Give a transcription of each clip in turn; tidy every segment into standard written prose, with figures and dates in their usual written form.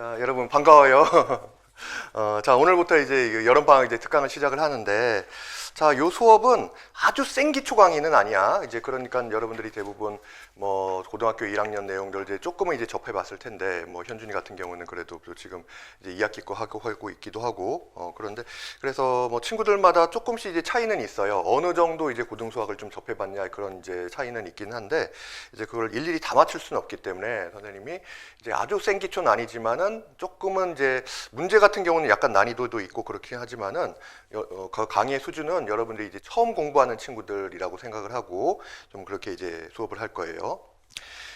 자, 여러분 반가워요. 자, 오늘부터 이제 여름방학 이제 특강을 시작을 하는데, 자, 요 수업은 아주 센 기초 강의는 아니야. 이제 그러니까 여러분들이 대부분 뭐 고등학교 1학년 내용들 이제 조금은 이제 접해봤을 텐데, 뭐 현준이 같은 경우는 그래도 지금 이제 2학기 거 하고 있기도 하고, 그런데 그래서 뭐 친구들마다 조금씩 이제 차이는 있어요. 어느 정도 이제 고등수학을 좀 접해봤냐 그런 이제 차이는 있긴 한데, 이제 그걸 일일이 다 맞출 수는 없기 때문에 선생님이 이제 아주 센 기초는 아니지만은 조금은 이제 문제 같은 경우는 약간 난이도도 있고 그렇긴 하지만은 그 강의의 수준은 여러분들이 이제 처음 공부하는 친구들이라고 생각을 하고 좀 그렇게 이제 수업을 할 거예요.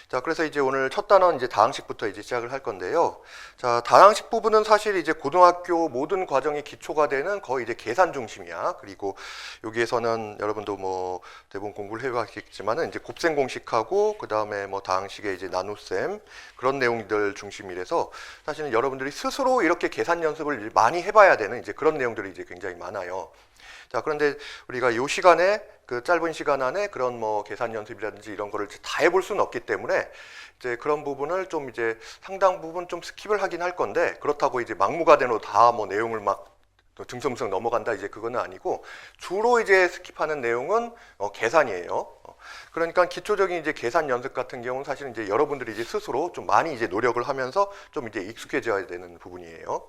자, 그래서 이제 오늘 첫 단원 이제 다항식부터 이제 시작을 할 건데요. 자, 다항식 부분은 사실 이제 고등학교 모든 과정의 기초가 되는 거의 이제 계산 중심이야. 그리고 여기에서는 여러분도 뭐 대부분 공부를 해봤겠지만은 이제 곱셈 공식하고 그 다음에 뭐 다항식의 이제 나눗셈 그런 내용들 중심이라서 사실은 여러분들이 스스로 이렇게 계산 연습을 많이 해봐야 되는 이제 그런 내용들이 이제 굉장히 많아요. 자, 그런데 우리가 이 시간에 그 짧은 시간 안에 그런 뭐 계산 연습이라든지 이런 거를 다 해볼 수는 없기 때문에 이제 그런 부분을 좀 이제 상당 부분 좀 스킵을 하긴 할 건데, 그렇다고 이제 막무가내로 다 뭐 내용을 막 듬성듬성 넘어간다 이제 그거는 아니고, 주로 이제 스킵하는 내용은 계산이에요. 그러니까 기초적인 이제 계산 연습 같은 경우는 사실은 이제 여러분들이 이제 스스로 좀 많이 이제 노력을 하면서 좀 이제 익숙해져야 되는 부분이에요.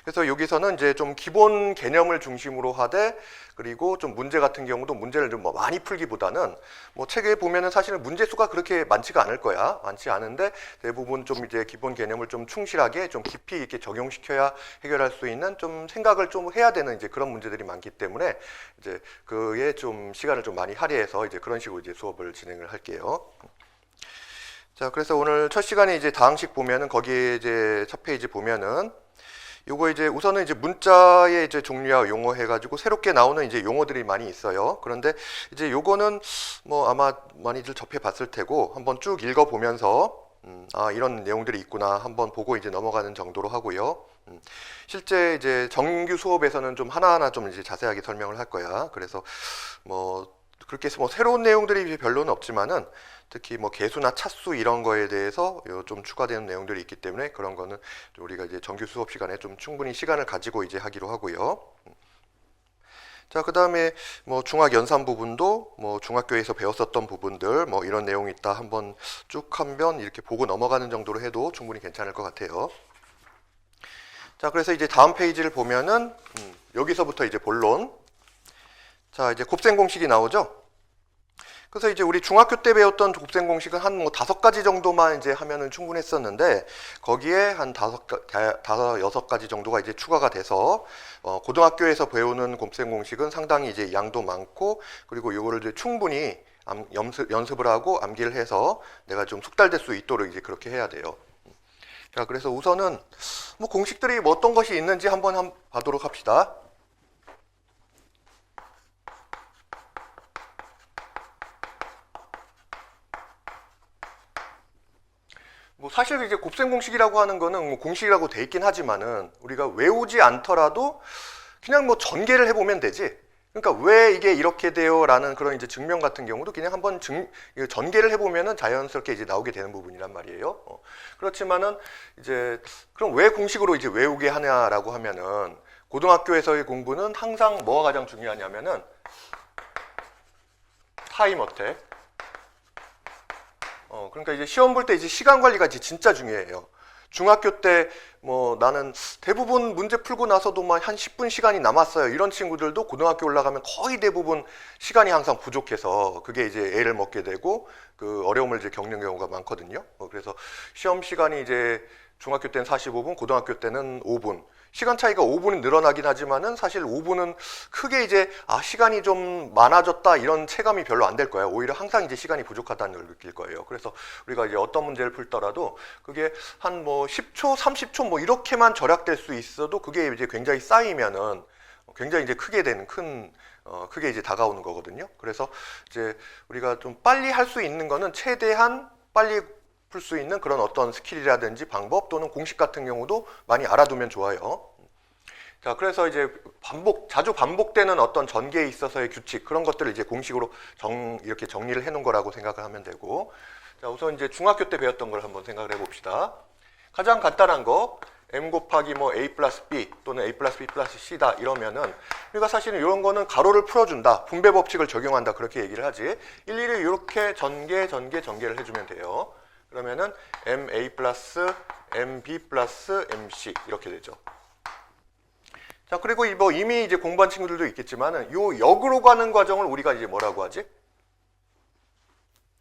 그래서 여기서는 이제 좀 기본 개념을 중심으로 하되, 그리고 좀 문제 같은 경우도 문제를 좀 뭐 많이 풀기보다는 뭐 책에 보면은 사실은 문제 수가 그렇게 많지가 않을 거야. 많지 않은데 대부분 좀 이제 기본 개념을 좀 충실하게 좀 깊이 있게 적용시켜야 해결할 수 있는 좀 생각을 좀 해야 되는 이제 그런 문제들이 많기 때문에 이제 그에 좀 시간을 좀 많이 할애해서 이제 그런 식으로 이제 수업을 진행을 할게요. 자, 그래서 오늘 첫 시간에 이제 다항식 보면은 거기에 이제 첫 페이지 보면은 요거 이제 우선은 이제 문자의 이제 종류와 용어 해가지고 새롭게 나오는 이제 용어들이 많이 있어요. 그런데 이제 요거는 뭐 아마 많이들 접해봤을 테고 한번 쭉 읽어보면서 아, 이런 내용들이 있구나 한번 보고 이제 넘어가는 정도로 하고요. 실제 이제 정규 수업에서는 좀 하나하나 좀 이제 자세하게 설명을 할 거야. 그래서 뭐 그렇게 해서 뭐 새로운 내용들이 별로는 없지만은 특히 뭐 개수나 차수 이런 거에 대해서 좀 추가되는 내용들이 있기 때문에 그런 거는 우리가 이제 정규 수업 시간에 좀 충분히 시간을 가지고 이제 하기로 하고요. 자, 그 다음에 뭐 중학 연산 부분도 뭐 중학교에서 배웠었던 부분들 뭐 이런 내용이 있다 한번 쭉 한번 이렇게 보고 넘어가는 정도로 해도 충분히 괜찮을 것 같아요. 자, 그래서 이제 다음 페이지를 보면은 여기서부터 이제 본론. 자, 이제 곱셈 공식이 나오죠. 그래서 이제 우리 중학교 때 배웠던 곱셈 공식은 한 뭐 5가지 정도만 이제 하면은 충분했었는데, 거기에 한 6가지 정도가 이제 추가가 돼서 고등학교에서 배우는 곱셈 공식은 상당히 이제 양도 많고, 그리고 이거를 이제 충분히 연습을 하고 암기를 해서 내가 좀 숙달될 수 있도록 이제 그렇게 해야 돼요. 자, 그래서 우선은 뭐 공식들이 뭐 어떤 것이 있는지 한번 봐도록 합시다. 뭐 사실 이제 곱셈 공식이라고 하는 거는 뭐 공식이라고 돼 있긴 하지만은 우리가 외우지 않더라도 그냥 뭐 전개를 해보면 되지. 그러니까 왜 이게 이렇게 돼요라는 그런 이제 증명 같은 경우도 그냥 한번 전개를 해보면은 자연스럽게 이제 나오게 되는 부분이란 말이에요. 그렇지만은 이제 그럼 왜 공식으로 이제 외우게 하냐라고 하면은 고등학교에서의 공부는 항상 뭐가 가장 중요하냐면은 타임 어택. 그러니까 이제 시험 볼 때 이제 시간 관리가 이제 진짜 중요해요. 중학교 때 뭐 나는 대부분 문제 풀고 나서도 막 한 10분 시간이 남았어요. 이런 친구들도 고등학교 올라가면 거의 대부분 시간이 항상 부족해서 그게 이제 애를 먹게 되고 그 어려움을 이제 겪는 경우가 많거든요. 그래서 시험 시간이 이제 중학교 때는 45분, 고등학교 때는 5분. 시간 차이가 5분이 늘어나긴 하지만은 사실 5분은 크게 이제 시간이 좀 많아졌다 이런 체감이 별로 안 될 거예요. 오히려 항상 이제 시간이 부족하다는 걸 느낄 거예요. 그래서 우리가 이제 어떤 문제를 풀더라도 그게 한 뭐 10초, 30초 뭐 이렇게만 절약될 수 있어도 그게 이제 굉장히 쌓이면은 굉장히 이제 크게 되는 크게 이제 다가오는 거거든요. 그래서 이제 우리가 좀 빨리 할 수 있는 거는 최대한 빨리 풀 수 있는 그런 어떤 스킬이라든지 방법 또는 공식 같은 경우도 많이 알아두면 좋아요. 자, 그래서 이제 자주 반복되는 어떤 전개에 있어서의 규칙, 그런 것들을 이제 공식으로 이렇게 정리를 해 놓은 거라고 생각을 하면 되고, 자, 우선 이제 중학교 때 배웠던 걸 한번 생각을 해 봅시다. 가장 간단한 거 m 곱하기 뭐 a 플러스 b 또는 a 플러스 b 플러스 c다 이러면은 우리가 사실은 이런 거는 가로를 풀어준다, 분배 법칙을 적용한다 그렇게 얘기를 하지. 일일이 이렇게 전개를 해주면 돼요. 그러면은 ma 플러스 mb 플러스 mc 이렇게 되죠. 자, 그리고 뭐 이미 이제 공부한 친구들도 있겠지만은 요 역으로 가는 과정을 우리가 이제 뭐라고 하지?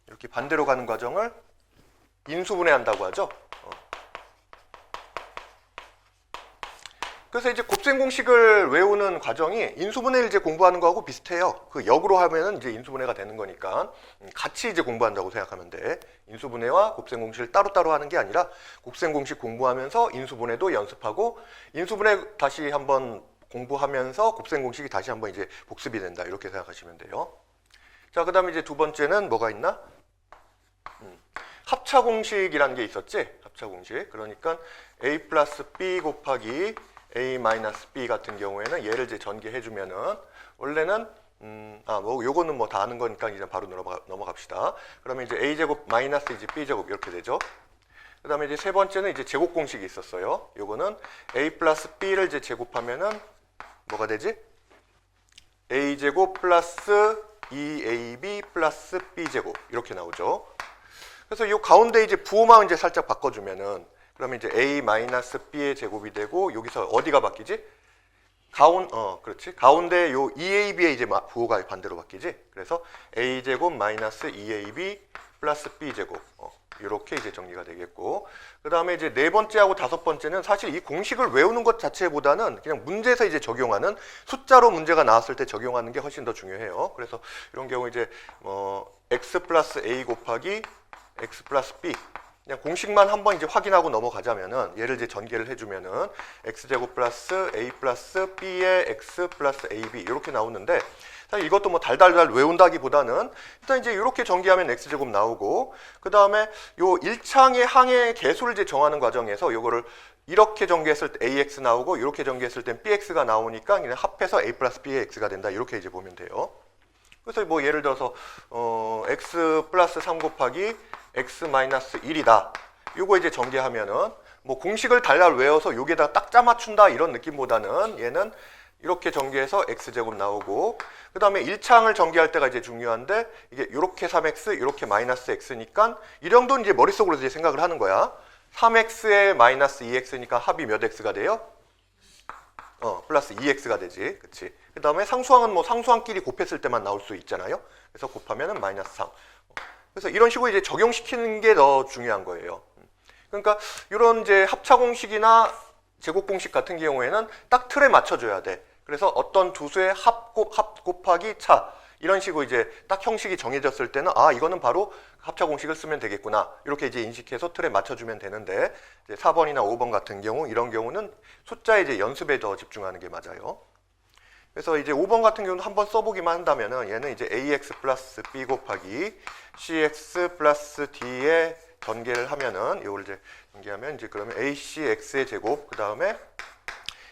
이렇게 반대로 가는 과정을 인수분해한다고 하죠. 그래서 이제 곱셈 공식을 외우는 과정이 인수분해를 이제 공부하는 거하고 비슷해요. 그 역으로 하면은 이제 인수분해가 되는 거니까 같이 이제 공부한다고 생각하면 돼. 인수분해와 곱셈 공식을 따로따로 하는 게 아니라 곱셈 공식 공부하면서 인수분해도 연습하고 인수분해 다시 한번 공부하면서 곱셈 공식이 다시 한번 이제 복습이 된다. 이렇게 생각하시면 돼요. 자, 그 다음에 이제 두 번째는 뭐가 있나? 합차 공식이라는 게 있었지? 합차 공식. 그러니까 a 플러스 b 곱하기 a 마이너스 b 같은 경우에는 얘를 이제 전개해주면은 원래는 뭐 요거는 뭐 다 아는 거니까 이제 바로 넘어갑시다. 그러면 이제 a 제곱 마이너스 이제 b 제곱 이렇게 되죠. 그 다음에 이제 세 번째는 이제 제곱 공식이 있었어요. 요거는 a 플러스 b를 이제 제곱하면은 뭐가 되지? a 제곱 플러스 2ab 플러스 b 제곱 이렇게 나오죠. 그래서 요 가운데 이제 부호만 이제 살짝 바꿔주면은 그러면 이제 a 마이너스 b의 제곱이 되고 여기서 어디가 바뀌지? 그렇지. 가운데 요 2ab의 이제 부호가 반대로 바뀌지. 그래서 a 제곱 마이너스 2ab 플러스 b 제곱 이렇게 이제 정리가 되겠고, 그 다음에 이제 네 번째하고 다섯 번째는 사실 이 공식을 외우는 것 자체보다는 그냥 문제에서 이제 적용하는 숫자로 문제가 나왔을 때 적용하는 게 훨씬 더 중요해요. 그래서 이런 경우 이제 x 플러스 a 곱하기 x 플러스 b 그냥 공식만 한번 이제 확인하고 넘어가자면은 얘를 이제 전개를 해주면은 x제곱 플러스 a 플러스 b의 x 플러스 ab 이렇게 나오는데 사실 이것도 뭐 달달달 외운다기보다는 일단 이제 이렇게 전개하면 x제곱 나오고 그 다음에 요 1창의 항의 개수를 이제 정하는 과정에서 요거를 이렇게 전개했을 때 ax 나오고 이렇게 전개했을 땐 bx가 나오니까 그냥 합해서 a 플러스 b의 x가 된다 이렇게 이제 보면 돼요. 그래서 뭐 예를 들어서 x 플러스 3 곱하기 x 마이너스 1이다. 요거 이제 전개하면은 뭐 공식을 달달 외워서 여기에다 딱 짜맞춘다 이런 느낌보다는 얘는 이렇게 전개해서 x제곱 나오고 그 다음에 1창을 전개할 때가 이제 중요한데 이게 요렇게 3x 요렇게 마이너스 x니까 이 정도는 이제 머릿속으로 이제 생각을 하는 거야. 3x에 마이너스 2x니까 합이 몇 x가 돼요? 플러스 2x가 되지. 그치? 그 다음에 상수항은 뭐 상수항끼리 곱했을 때만 나올 수 있잖아요. 그래서 곱하면은 마이너스 3. 그래서 이런 식으로 이제 적용시키는 게 더 중요한 거예요. 그러니까 이런 이제 합차 공식이나 제곱 공식 같은 경우에는 딱 틀에 맞춰줘야 돼. 그래서 어떤 두 수의 합 곱하기 차 이런 식으로 이제 딱 형식이 정해졌을 때는 이거는 바로 합차 공식을 쓰면 되겠구나 이렇게 이제 인식해서 틀에 맞춰주면 되는데 이제 4번이나 5번 같은 경우 이런 경우는 숫자의 이제 연습에 더 집중하는 게 맞아요. 그래서 이제 5번 같은 경우는 한번 써보기만 한다면은 얘는 이제 ax 플러스 b 곱하기 cx 플러스 d에 전개를 하면은 이걸 이제 전개하면 이제 그러면 acx의 제곱 그 다음에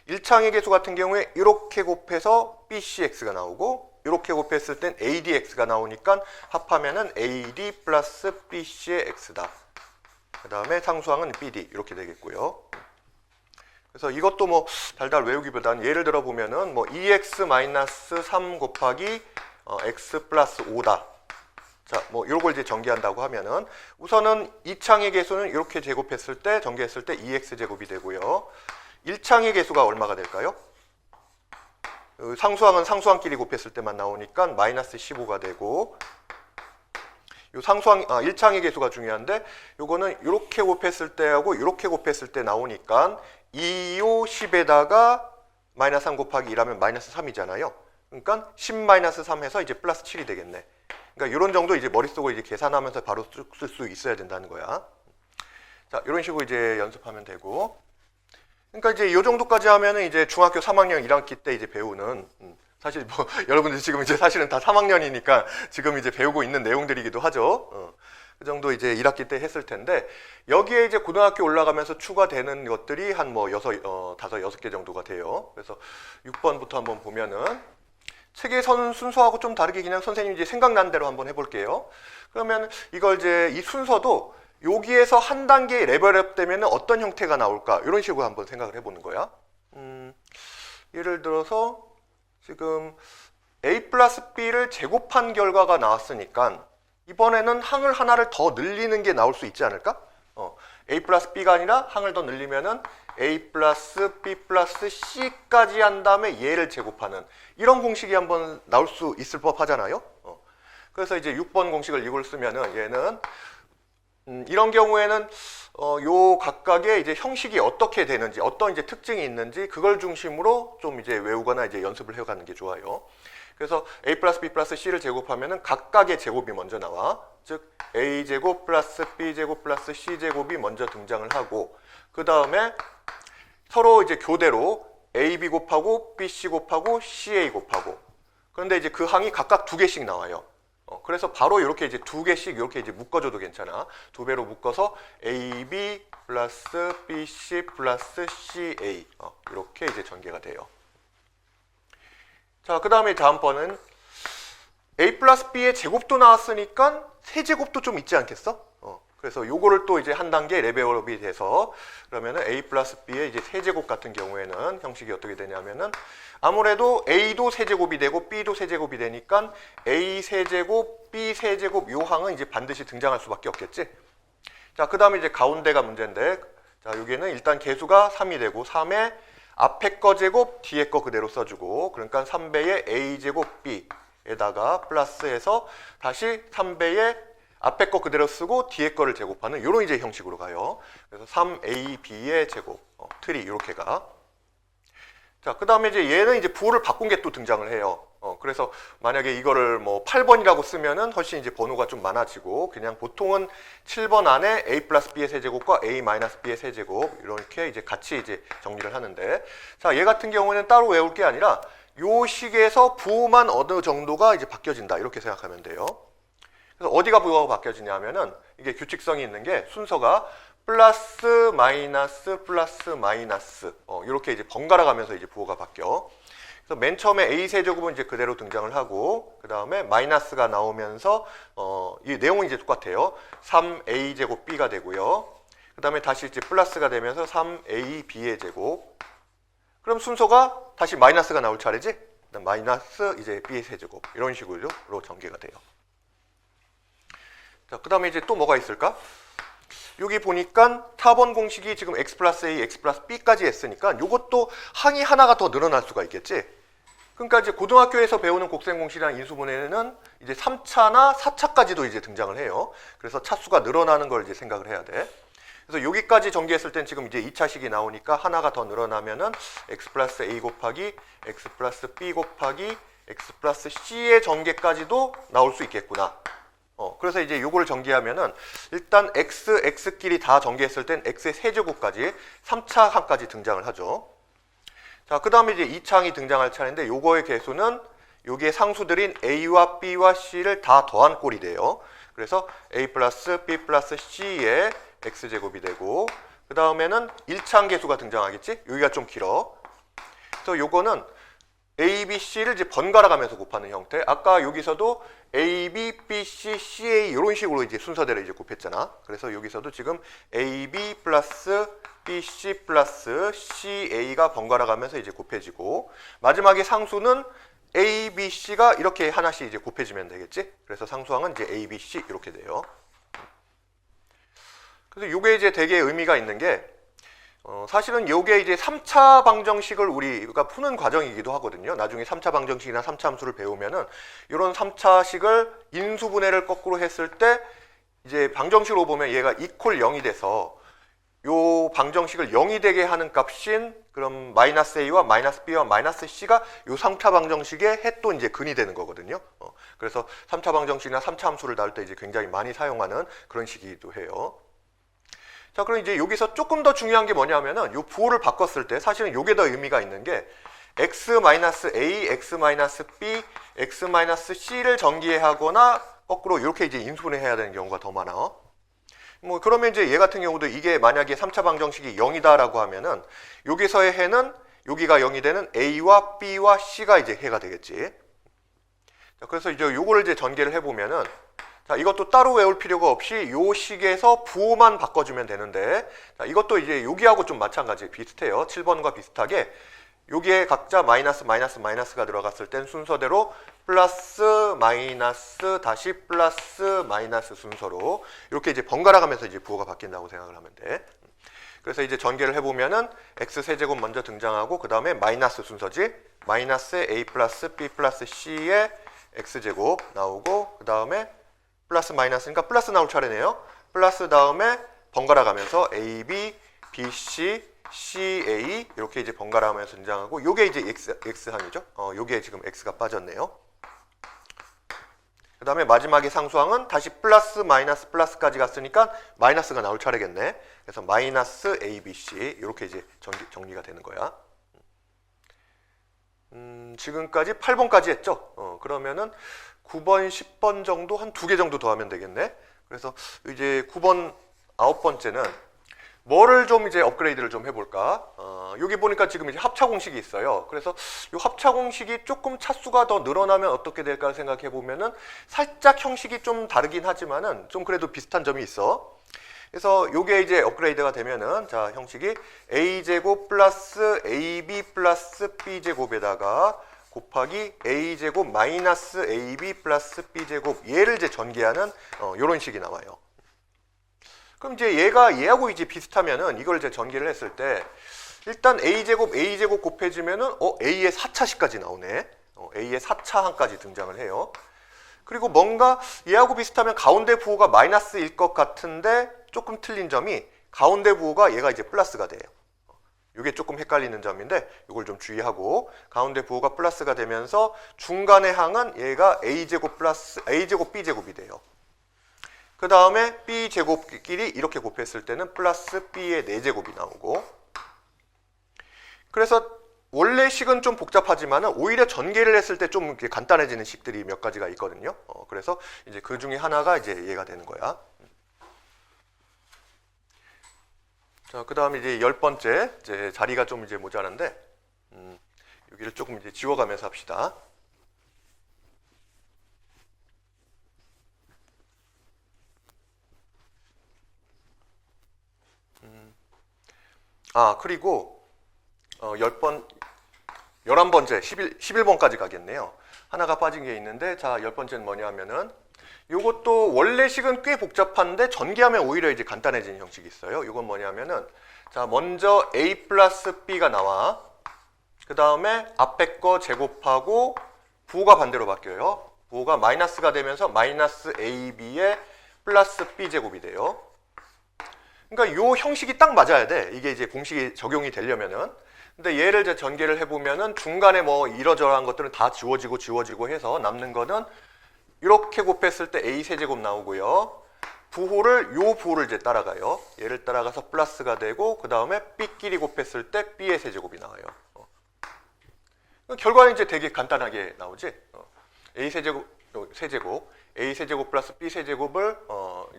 1창의 개수 같은 경우에 이렇게 곱해서 bcx가 나오고 이렇게 곱했을 땐 adx가 나오니까 합하면은 ad 플러스 bc의 x다. 그 다음에 상수항은 bd 이렇게 되겠고요. 그래서 이것도 뭐 달달 외우기보다는 예를 들어 보면은 뭐 2x 마이너스 3 곱하기 x 플러스 5다. 자, 뭐 요걸 이제 전개한다고 하면은 우선은 2창의 개수는 이렇게 제곱했을 때 전개했을 때 2x 제곱이 되고요. 1창의 개수가 얼마가 될까요? 상수항은 상수항끼리 곱했을 때만 나오니까 마이너스 15가 되고 요 상수항 1창의 개수가 중요한데 요거는 이렇게 곱했을 때하고 이렇게 곱했을 때 나오니까 2, 5, 10에다가 마이너스 3 곱하기 2라면 마이너스 3이잖아요. 그러니까 10 마이너스 3 해서 이제 플러스 7이 되겠네. 그러니까 이런 정도 이제 머릿속으로 이제 계산하면서 바로 쓸 수 있어야 된다는 거야. 자, 이런 식으로 이제 연습하면 되고. 그러니까 이제 이 정도까지 하면은 이제 중학교 3학년 1학기 때 이제 배우는 사실 뭐 여러분들 지금 이제 사실은 다 3학년이니까 지금 이제 배우고 있는 내용들이기도 하죠. 그 정도 이제 1학기 때 했을 텐데 여기에 이제 고등학교 올라가면서 추가되는 것들이 한 뭐 5개 정도가 돼요. 그래서 6번부터 한번 보면은 책의 순서하고 좀 다르게 그냥 선생님이 이제 생각난 대로 한번 해볼게요. 그러면 이걸 이제 이 순서도 여기에서 한 단계 레벨업 되면 어떤 형태가 나올까? 이런 식으로 한번 생각을 해보는 거야. 예를 들어서 지금 a 플러스 b를 제곱한 결과가 나왔으니까 이번에는 항을 하나를 더 늘리는 게 나올 수 있지 않을까? a 플러스 b가 아니라 항을 더 늘리면은 a 플러스 b 플러스 c까지 한 다음에 얘를 제곱하는 이런 공식이 한번 나올 수 있을 법 하잖아요. 그래서 이제 6번 공식을 이걸 쓰면은 얘는 이런 경우에는 요 각각의 이제 형식이 어떻게 되는지, 어떤 이제 특징이 있는지 그걸 중심으로 좀 이제 외우거나 이제 연습을 해가는 게 좋아요. 그래서 a 플러스 b 플러스 c를 제곱하면은 각각의 제곱이 먼저 나와. 즉 a 제곱 플러스 b 제곱 플러스 c 제곱이 먼저 등장을 하고, 그 다음에 서로 이제 교대로 ab 곱하고 bc 곱하고 ca 곱하고. 그런데 이제 그 항이 각각 두 개씩 나와요. 그래서 바로 이렇게 이제 두 개씩 이렇게 이제 묶어줘도 괜찮아. 두 배로 묶어서 AB 플러스 BC 플러스 CA 이렇게 이제 전개가 돼요. 자, 그 다음에 다음번은 A 플러스 B의 제곱도 나왔으니까 세제곱도 좀 있지 않겠어? 그래서 요거를 또 이제 한 단계 레벨업이 돼서 그러면은 A 플러스 B의 이제 세제곱 같은 경우에는 형식이 어떻게 되냐면은 아무래도 A도 세제곱이 되고 B도 세제곱이 되니까 A 세제곱, B 세제곱 요 항은 이제 반드시 등장할 수밖에 없겠지. 자, 그 다음에 이제 가운데가 문제인데, 자, 여기는 일단 개수가 3이 되고 3에 앞에 거 제곱, 뒤에 거 그대로 써주고, 그러니까 3배의 A 제곱 B에다가 플러스해서 다시 3배의 앞에 거 그대로 쓰고 뒤에 거를 제곱하는 이런 이제 형식으로 가요. 그래서 3AB의 제곱, 틀이 이렇게 가. 자, 그 다음에 이제 얘는 이제 부호를 바꾼 게 또 등장을 해요. 그래서 만약에 이거를 뭐 8번이라고 쓰면은 훨씬 이제 번호가 좀 많아지고, 그냥 보통은 7번 안에 a 플러스 b의 세제곱과 a 마이너스 b의 세제곱 이렇게 이제 같이 이제 정리를 하는데, 자, 얘 같은 경우는 따로 외울 게 아니라 요 식에서 부호만 어느 정도가 이제 바뀌어진다 이렇게 생각하면 돼요. 그래서 어디가 부호가 바뀌어지냐면은 이게 규칙성이 있는 게 순서가 플러스 마이너스 플러스 마이너스 이렇게 이제 번갈아 가면서 이제 부호가 바뀌어. 그래서 맨 처음에 a 세제곱은 이제 그대로 등장을 하고, 그 다음에 마이너스가 나오면서 이 내용은 이제 똑같아요. 3a 제곱 b가 되고요. 그 다음에 다시 이제 플러스가 되면서 3ab의 제곱. 그럼 순서가 다시 마이너스가 나올 차례지. 마이너스 이제 b의 세제곱 이런 식으로 전개가 돼요. 자, 그 다음에 이제 또 뭐가 있을까? 여기 보니까 4번 공식이 지금 x 플러스 a, x 플러스 b까지 했으니까 이것도 항이 하나가 더 늘어날 수가 있겠지. 그러니까 이제 고등학교에서 배우는 곱셈 공식이랑 인수분해는 이제 3차나 4차까지도 이제 등장을 해요. 그래서 차수가 늘어나는 걸 이제 생각을 해야 돼. 그래서 여기까지 전개했을 땐 지금 이제 2차식이 나오니까 하나가 더 늘어나면은 x 플러스 a 곱하기 x 플러스 b 곱하기 x 플러스 c의 전개까지도 나올 수 있겠구나. 그래서 이제 요거를 전개하면은 일단 x끼리 다 전개했을 땐 x의 세제곱까지 3차 항까지 등장을 하죠. 자, 그 다음에 이제 2차 항이 등장할 차례인데 요거의 개수는 요게 상수들인 a와 b와 c를 다 더한 꼴이 돼요. 그래서 a 플러스 b 플러스 c의 x제곱이 되고, 그 다음에는 1차 항 개수가 등장하겠지? 여기가 좀 길어. 그래서 요거는 A, B, C를 이제 번갈아 가면서 곱하는 형태. 아까 여기서도 A, B, B, C, C, A 이런 식으로 이제 순서대로 이제 곱했잖아. 그래서 여기서도 지금 A, B 플러스 B, C 플러스 C, A가 번갈아 가면서 이제 곱해지고, 마지막에 상수는 A, B, C가 이렇게 하나씩 이제 곱해지면 되겠지. 그래서 상수항은 이제 A, B, C 이렇게 돼요. 그래서 요게 이제 되게 의미가 있는 게, 사실은 요게 이제 3차 방정식을 우리가 푸는 과정이기도 하거든요. 나중에 3차 방정식이나 3차 함수를 배우면은 이런 3차식을 인수분해를 거꾸로 했을 때 이제 방정식으로 보면 얘가 이퀄 0이 돼서 요 방정식을 0이 되게 하는 값인 그럼 마이너스 a와 마이너스 b와 마이너스 c가 요 3차 방정식의 해또 이제 근이 되는 거거든요. 그래서 3차 방정식이나 3차 함수를 나올 때 이제 굉장히 많이 사용하는 그런 식이기도 해요. 자, 그럼 이제 여기서 조금 더 중요한 게 뭐냐면은 요 부호를 바꿨을 때 사실은 요게 더 의미가 있는 게 x-a, x-b, x-c를 전개하거나 거꾸로 이렇게 이제 인수분해 해야 되는 경우가 더 많아. 뭐 그러면 이제 얘 같은 경우도 이게 만약에 3차 방정식이 0이다라고 하면은 여기서의 해는 여기가 0이 되는 a와 b와 c가 이제 해가 되겠지. 자, 그래서 이제 요거를 이제 전개를 해보면은 자, 이것도 따로 외울 필요가 없이 요 식에서 부호만 바꿔주면 되는데, 자, 이것도 이제 여기하고 좀 마찬가지 비슷해요. 7번과 비슷하게 여기에 각자 마이너스가 들어갔을 땐 순서대로 플러스 마이너스 다시 플러스 마이너스 순서로 이렇게 이제 번갈아 가면서 이제 부호가 바뀐다고 생각을 하면 돼. 그래서 이제 전개를 해보면은 x 세제곱 먼저 등장하고 그 다음에 마이너스 순서지. 마이너스 a 플러스 b 플러스 c의 x제곱 나오고 그 다음에 플러스 마이너스니까 플러스 나올 차례네요. 플러스 다음에 번갈아 가면서 ab, bc, ca 이렇게 이제 번갈아 가면서 등장하고 요게 이제 x항이죠. 요게 지금 x가 빠졌네요. 그 다음에 마지막에 상수항은 다시 플러스 마이너스 플러스까지 갔으니까 마이너스가 나올 차례겠네. 그래서 마이너스 ABC 이렇게 이제 정리가 되는 거야. 지금까지 8번까지 했죠. 그러면은 9번, 10번 정도 한 2개 정도 더 하면 되겠네. 그래서 이제 9번, 9번째는 뭐를 좀 이제 업그레이드를 좀 해볼까? 여기 보니까 지금 이제 합차 공식이 있어요. 그래서 이 합차 공식이 조금 차수가 더 늘어나면 어떻게 될까 생각해 보면은 살짝 형식이 좀 다르긴 하지만은 좀 그래도 비슷한 점이 있어. 그래서 요게 이제 업그레이드가 되면은 자, 형식이 a제곱 플러스 ab 플러스 b제곱에다가 곱하기 a제곱 마이너스 ab 플러스 b제곱 얘를 이제 전개하는 요런 식이 나와요. 그럼 이제 얘하고 이제 비슷하면은 이걸 이제 전개를 했을 때 일단 a제곱 곱해지면은 a의 4차식까지 나오네. a의 4차항까지 등장을 해요. 그리고 뭔가 얘하고 비슷하면 가운데 부호가 마이너스일 것 같은데 조금 틀린 점이 가운데 부호가 얘가 이제 플러스가 돼요. 이게 조금 헷갈리는 점인데 이걸 좀 주의하고 가운데 부호가 플러스가 되면서 중간의 항은 얘가 a제곱 플러스 a제곱 b제곱이 돼요. 그 다음에 b제곱끼리 이렇게 곱했을 때는 플러스 b의 4제곱이 나오고 그래서 원래 식은 좀 복잡하지만 오히려 전개를 했을 때 좀 간단해지는 식들이 몇 가지가 있거든요. 그래서 이제 그 중에 하나가 이제 얘가 되는 거야. 자, 그 다음에 이제 10번째 이제 자리가 좀 이제 모자란데 여기를 조금 이제 지워가면서 합시다. 그리고 11번째, 11번까지 가겠네요. 하나가 빠진 게 있는데, 자, 10번째는 뭐냐 하면은, 요것도 원래 식은 꽤 복잡한데, 전개하면 오히려 이제 간단해지는 형식이 있어요. 이건 뭐냐면은, 자, 먼저 a 플러스 b가 나와. 그 다음에 앞에 거 제곱하고, 부호가 반대로 바뀌어요. 부호가 마이너스가 되면서 마이너스 ab의 플러스 b제곱이 돼요. 그러니까 요 형식이 딱 맞아야 돼. 이게 이제 공식이 적용이 되려면은. 근데 얘를 이제 전개를 해보면은 중간에 뭐 이러저러한 것들은 다 지워지고 해서 남는 거는 이렇게 곱했을 때 a 세제곱 나오고요. 요 부호를 이제 따라가요. 얘를 따라가서 플러스가 되고 그 다음에 b끼리 곱했을 때 b의 세제곱이 나와요. 결과는 이제 되게 간단하게 나오지. a 세제곱 a 세제곱 플러스 b 세제곱을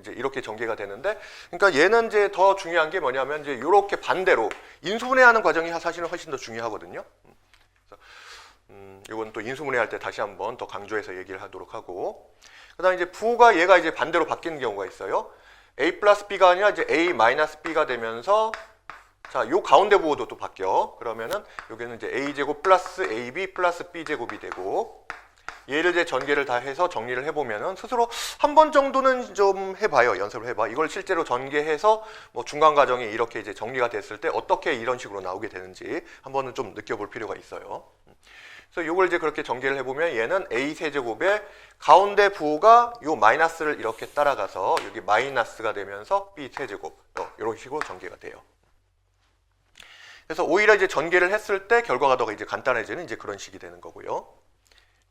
이제 이렇게 전개가 되는데, 그러니까 얘는 이제 더 중요한 게 뭐냐면 이제 이렇게 반대로 인수분해하는 과정이 사실은 훨씬 더 중요하거든요. 그래서 이건 또 인수분해할 때 다시 한번 더 강조해서 얘기를 하도록 하고, 그다음 이제 부호가 얘가 이제 반대로 바뀌는 경우가 있어요. a 플러스 b가 아니라 이제 a 마이너스 b가 되면서 자, 요 가운데 부호도 또 바뀌어. 그러면은 여기는 이제 a 제곱 플러스 ab 플러스 b 제곱이 되고. 얘를 이제 전개를 다 해서 정리를 해보면은 스스로 한 번 정도는 좀 해봐요. 연습을 해봐. 이걸 실제로 전개해서 뭐 중간 과정이 이렇게 이제 정리가 됐을 때 어떻게 이런 식으로 나오게 되는지 한 번은 좀 느껴볼 필요가 있어요. 그래서 이걸 이제 그렇게 전개를 해보면 얘는 a 세제곱의 가운데 부호가 요 마이너스를 이렇게 따라가서 여기 마이너스가 되면서 b 세제곱 이런 식으로 전개가 돼요. 그래서 오히려 이제 전개를 했을 때 결과가 더 이제 간단해지는 이제 그런 식이 되는 거고요.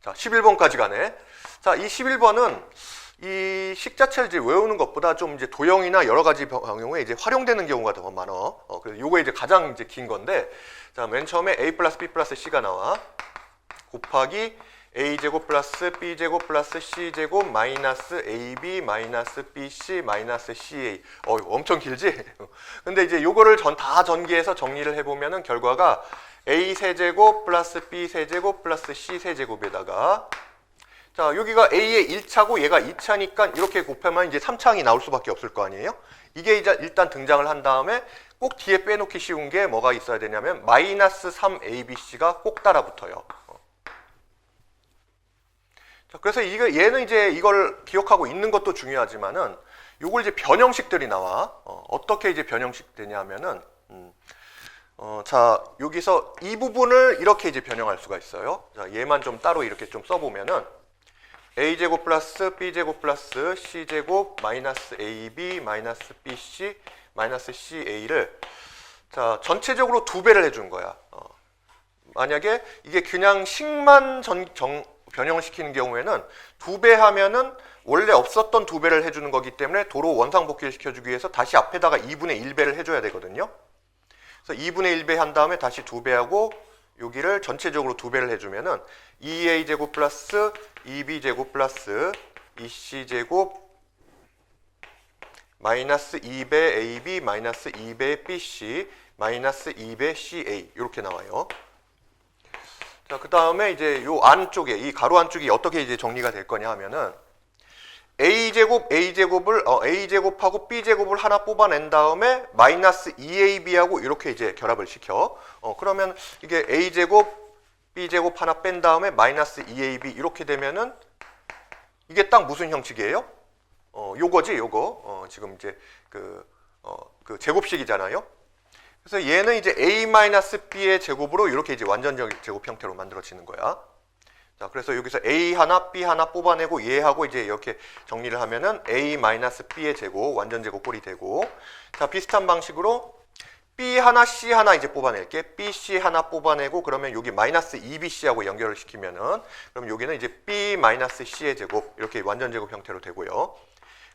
자, 11번까지 가네. 자, 이 11번은 이 식 자체를 이제 외우는 것보다 좀 이제 도형이나 여러 가지 경우에 이제 활용되는 경우가 더 많아. 그래서 요거 이제 가장 이제 긴 건데, 자, 맨 처음에 a 플러스 b 플러스 c가 나와. 곱하기 a 제곱 플러스 b 제곱 플러스 c 제곱 마이너스 ab 마이너스 bc 마이너스 ca. 엄청 길지? 근데 이제 요거를 다 전개해서 정리를 해보면은 결과가 a 세제곱 플러스 b 세제곱 플러스 c 세제곱에다가 자, 여기가 A의 1차고 얘가 2차니까 이렇게 곱하면 이제 3차항이 나올 수밖에 없을 거 아니에요? 이게 이제 일단 등장을 한 다음에 꼭 뒤에 빼놓기 쉬운 게 뭐가 있어야 되냐면 마이너스 3ABC가 꼭 따라붙어요. 자, 그래서 얘는 이제 이걸 기억하고 있는 것도 중요하지만은 요걸 이제 변형식들이 나와. 어떻게 이제 변형식 되냐면은 자, 여기서 이 부분을 이렇게 이제 변형할 수가 있어요. 자, 얘만 좀 따로 이렇게 좀 써보면은 a제곱 플러스 b제곱 플러스 c제곱 마이너스 ab 마이너스 bc 마이너스 ca를 자, 전체적으로 2배를 해준 거야. 만약에 이게 그냥 식만 변형을 시키는 경우에는 2배 하면은 원래 없었던 2배를 해주는 거기 때문에 도로 원상복귀를 시켜주기 위해서 다시 앞에다가 2분의 1배를 해줘야 되거든요. 그래서 2분의 1배 한 다음에 다시 2배하고 여기를 전체적으로 2배를 해주면은 2a제곱 플러스 2b제곱 플러스 2c제곱 마이너스 2배 ab 마이너스 2배 bc 마이너스 2배 ca 이렇게 나와요. 자, 그 다음에 이제 요 안쪽에 이 가로 안쪽이 어떻게 이제 정리가 될 거냐 하면은 a제곱하고 b제곱을 하나 뽑아낸 다음에 마이너스 2ab하고 이렇게 이제 결합을 시켜. 그러면 이게 a제곱 b제곱 하나 뺀 다음에 마이너스 2ab 이렇게 되면은 이게 딱 무슨 형식이에요? 요거지, 요거. 지금 이제 그 제곱식이잖아요. 그래서 얘는 이제 a-b의 제곱으로 이렇게 이제 완전적 제곱 형태로 만들어지는 거야. 자, 그래서 여기서 a 하나, b 하나 뽑아내고 얘하고 이제 이렇게 정리를 하면은 a-b의 제곱, 완전 제곱 꼴이 되고, 자, 비슷한 방식으로 b 하나, c 하나 이제 뽑아낼게. b, c 하나 뽑아내고 그러면 여기 마이너스 2bc하고 연결을 시키면은 그럼 여기는 이제 b-c의 제곱 이렇게 완전 제곱 형태로 되고요.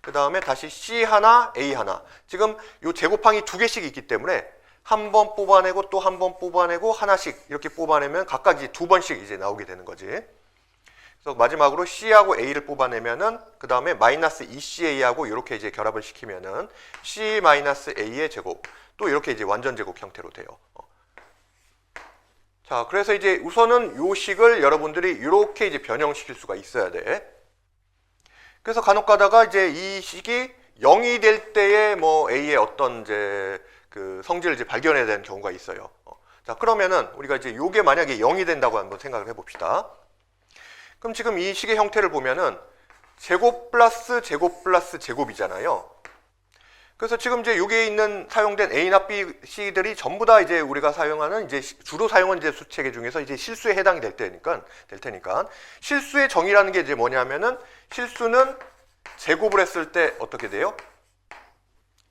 그 다음에 다시 c 하나, a 하나. 지금 요 제곱항이 2개씩 있기 때문에 한 번 뽑아내고 또 한 번 뽑아내고 하나씩 이렇게 뽑아내면 각각 이제 2번씩 이제 나오게 되는 거지. 그래서 마지막으로 C하고 A를 뽑아내면은 그 다음에 마이너스 2CA하고 이렇게 이제 결합을 시키면은 C 마이너스 A의 제곱 또 이렇게 이제 완전 제곱 형태로 돼요. 자, 그래서 이제 우선은 요 식을 여러분들이 이렇게 이제 변형시킬 수가 있어야 돼. 그래서 간혹 가다가 이제 이 식이 0이 될 때에 뭐 A의 어떤 이제 그 성질을 이제 발견해야 되는 경우가 있어요. 자, 그러면은 우리가 이제 요게 만약에 0이 된다고 한번 생각을 해봅시다. 그럼 지금 이 식의 형태를 보면은 제곱 플러스 제곱 플러스 제곱이잖아요. 그래서 지금 이제 여기에 있는 사용된 A나 B, C들이 전부 다 이제 우리가 사용하는 이제 주로 사용하는 이제 수체계 중에서 이제 실수에 해당이 될 테니까 실수의 정의라는 게 이제 뭐냐면은 실수는 제곱을 했을 때 어떻게 돼요?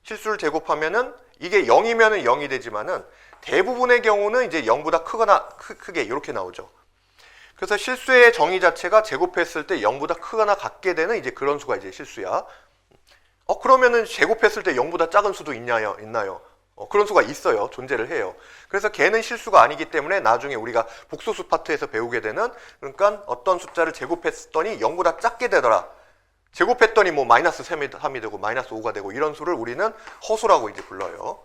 실수를 제곱하면은 이게 0이면은 0이 되지만은 대부분의 경우는 이제 0보다 크거나 크게 이렇게 나오죠. 그래서 실수의 정의 자체가 제곱했을 때 0보다 크거나 같게 되는 이제 그런 수가 이제 실수야. 그러면은 제곱했을 때 0보다 작은 수도 있나요? 그런 수가 있어요. 존재를 해요. 그래서 걔는 실수가 아니기 때문에 나중에 우리가 복소수 파트에서 배우게 되는 그러니까 어떤 숫자를 제곱했더니 0보다 작게 되더라. 제곱했더니 뭐 마이너스 3이 되고 마이너스 5가 되고 이런 수를 우리는 허수라고 이제 불러요.